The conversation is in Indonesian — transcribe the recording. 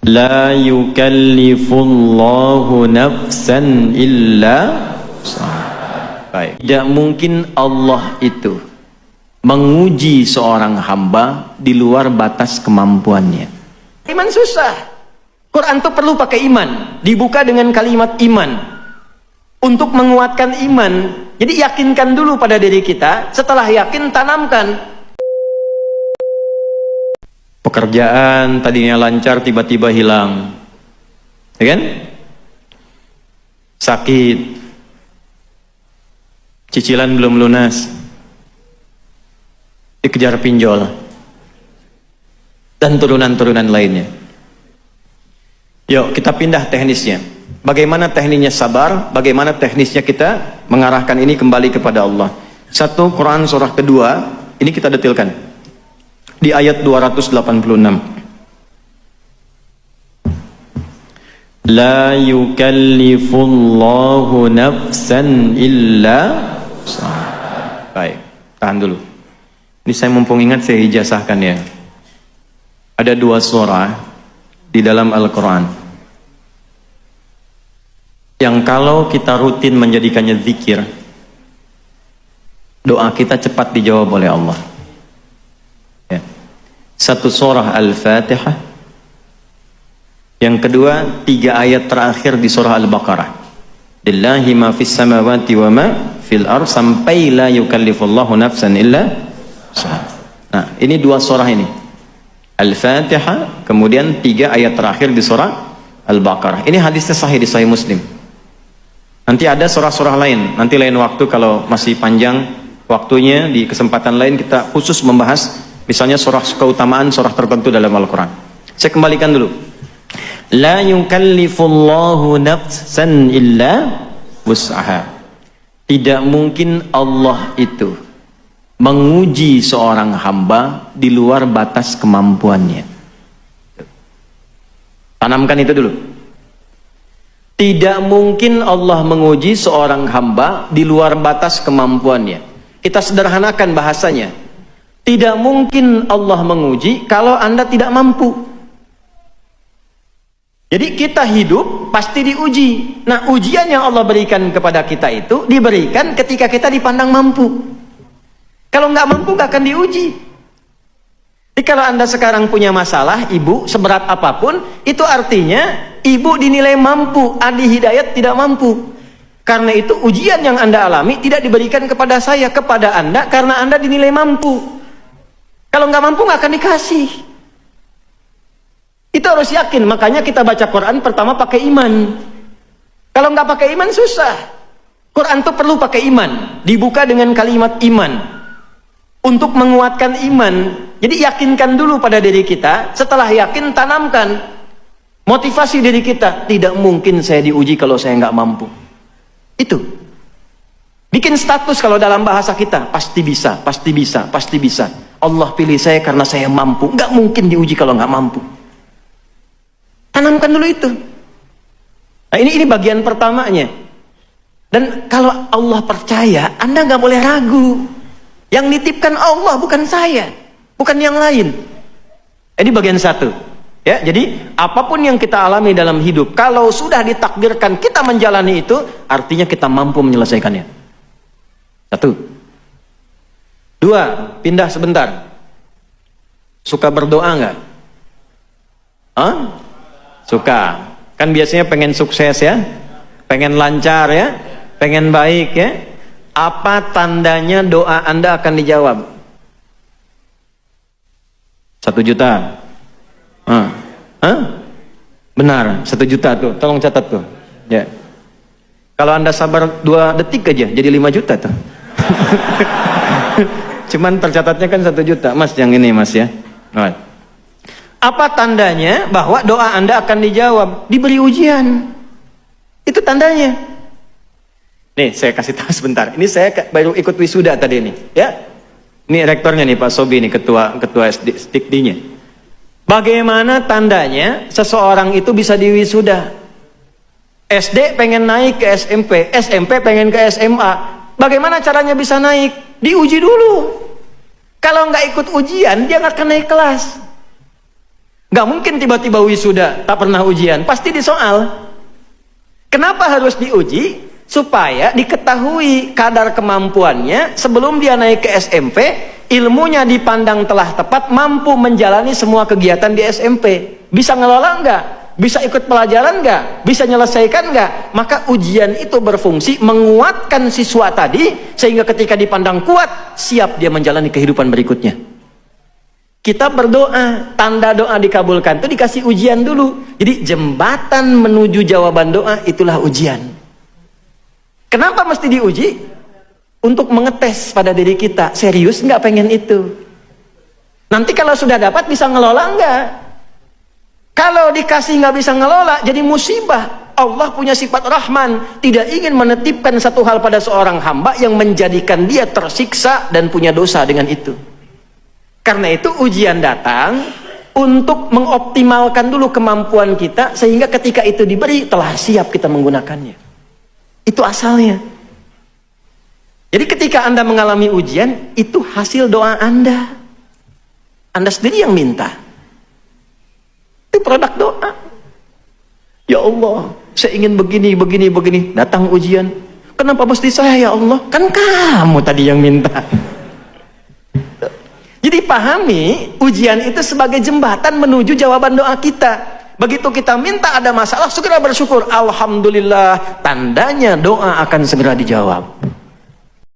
La yukallifullahu nafsan illa wus'aha. Baik. Tidak mungkin Allah itu menguji seorang hamba di luar batas kemampuannya. Iman susah. Quran itu perlu pakai iman. Dibuka dengan kalimat iman. Untuk menguatkan iman. Jadi yakinkan dulu pada diri kita. Setelah yakin, tanamkan. Pekerjaan tadinya lancar tiba-tiba hilang, ya kan? Sakit, cicilan belum lunas, dikejar pinjol, dan turunan-turunan lainnya. Yuk kita pindah teknisnya. Bagaimana teknisnya sabar? Bagaimana teknisnya kita mengarahkan ini kembali kepada Allah? 1 Quran surah kedua, ini kita detilkan. Di ayat 286. La yukallifullahu nafsan illa wus'aha. Baik, tahan dulu. Ini saya mumpung ingat saya ijazahkan ya. Ada 2 surah di dalam Al-Quran yang kalau kita rutin menjadikannya zikir, doa kita cepat dijawab oleh Allah. 1 surah Al-Fatihah, yang kedua 3 ayat terakhir di surah Al-Baqarah. Lillahi ma fis samawati wa ma fil ardh sampai la yukallifullahu nafsan illa wus'aha. Nah, ini 2 surah ini. Al-Fatihah, kemudian 3 ayat terakhir di surah Al-Baqarah. Ini hadisnya sahih di Sahih Muslim. Nanti ada surah-surah lain. Nanti lain waktu kalau masih panjang waktunya, di kesempatan lain kita khusus membahas misalnya surah keutamaan surah tertentu dalam Al-Quran. Saya kembalikan dulu. La yukallifullahu nafsan illa wus'aha. Tidak mungkin Allah itu menguji seorang hamba di luar batas kemampuannya. Tanamkan itu dulu. Tidak mungkin Allah menguji seorang hamba di luar batas kemampuannya. Kita sederhanakan bahasanya. Tidak mungkin Allah menguji kalau Anda tidak mampu. Jadi kita hidup pasti diuji. Nah, ujian yang Allah berikan kepada kita itu diberikan ketika kita dipandang mampu. Kalau nggak mampu nggak akan diuji. Jadi kalau Anda sekarang punya masalah, ibu seberat apapun, itu artinya ibu dinilai mampu, Adi Hidayat tidak mampu. Karena itu ujian yang Anda alami tidak diberikan kepada saya, kepada Anda, karena Anda dinilai mampu. Kalau nggak mampu nggak akan dikasih. Itu harus yakin. Makanya kita baca Quran pertama pakai iman. Kalau nggak pakai iman susah. Quran itu perlu pakai iman. Dibuka dengan kalimat iman. Untuk menguatkan iman. Jadi yakinkan dulu pada diri kita. Setelah yakin tanamkan. Motivasi diri kita. Tidak mungkin saya diuji kalau saya nggak mampu. Itu. Bikin status kalau dalam bahasa kita. Pasti bisa, pasti bisa, pasti bisa. Allah pilih saya karena saya mampu. Nggak mungkin diuji kalau nggak mampu. Tanamkan dulu itu. Nah, ini bagian pertamanya. Dan kalau Allah percaya, Anda nggak boleh ragu. Yang nitipkan Allah bukan saya, bukan yang lain. Ini bagian 1. Ya, jadi apapun yang kita alami dalam hidup, kalau sudah ditakdirkan kita menjalani itu, artinya kita mampu menyelesaikannya. 1. 2, pindah sebentar. Suka berdoa nggak? Hah? Suka. Kan biasanya pengen sukses ya, pengen lancar ya, pengen baik ya. Apa tandanya doa Anda akan dijawab? 1 juta. Hah? Benar, 1 juta tuh. Tolong catat tuh. Ya. Kalau Anda sabar 2 detik aja, jadi 5 juta tuh. Cuman tercatatnya kan 1 juta. Mas, yang ini mas ya. Right. Apa tandanya bahwa doa Anda akan dijawab? Diberi ujian. Itu tandanya. Nih, saya kasih tahu sebentar. Ini saya baru ikut wisuda tadi nih, ya. Ini rektornya nih Pak Sobi nih, ketua SDIK-nya. Bagaimana tandanya seseorang itu bisa diwisuda? SD pengen naik ke SMP, SMP pengen ke SMA. Bagaimana caranya bisa naik? Diuji dulu. Kalau nggak ikut ujian, dia nggak akan naik kelas. Nggak mungkin tiba-tiba wisuda, tak pernah ujian. Pasti disoal. Kenapa harus diuji? Supaya diketahui kadar kemampuannya sebelum dia naik ke SMP, ilmunya dipandang telah tepat, mampu menjalani semua kegiatan di SMP. Bisa ngelola nggak? Bisa ikut pelajaran nggak? Bisa nyelesaikan nggak? Maka ujian itu berfungsi menguatkan siswa tadi, sehingga ketika dipandang kuat, siap dia menjalani kehidupan berikutnya. Kita berdoa, tanda doa dikabulkan itu dikasih ujian dulu. Jadi jembatan menuju jawaban doa itulah ujian. Kenapa mesti diuji? Untuk mengetes pada diri kita, serius nggak pengen itu? Nanti kalau sudah dapat bisa ngelola nggak? Kalau dikasih nggak bisa ngelola, jadi musibah. Allah punya sifat Rahman, tidak ingin menetipkan satu hal pada seorang hamba yang menjadikan dia tersiksa dan punya dosa dengan itu. Karena itu ujian datang untuk mengoptimalkan dulu kemampuan kita, sehingga ketika itu diberi telah siap kita menggunakannya. Itu asalnya. Jadi ketika Anda mengalami ujian, itu hasil doa Anda. Anda sendiri yang minta. Itu produk doa. Ya Allah, saya ingin begini, begini, begini. Datang ujian. Kenapa mesti saya ya Allah? Kan kamu tadi yang minta. Jadi pahami, ujian itu sebagai jembatan menuju jawaban doa kita. Begitu kita minta ada masalah, segera bersyukur. Alhamdulillah, tandanya doa akan segera dijawab.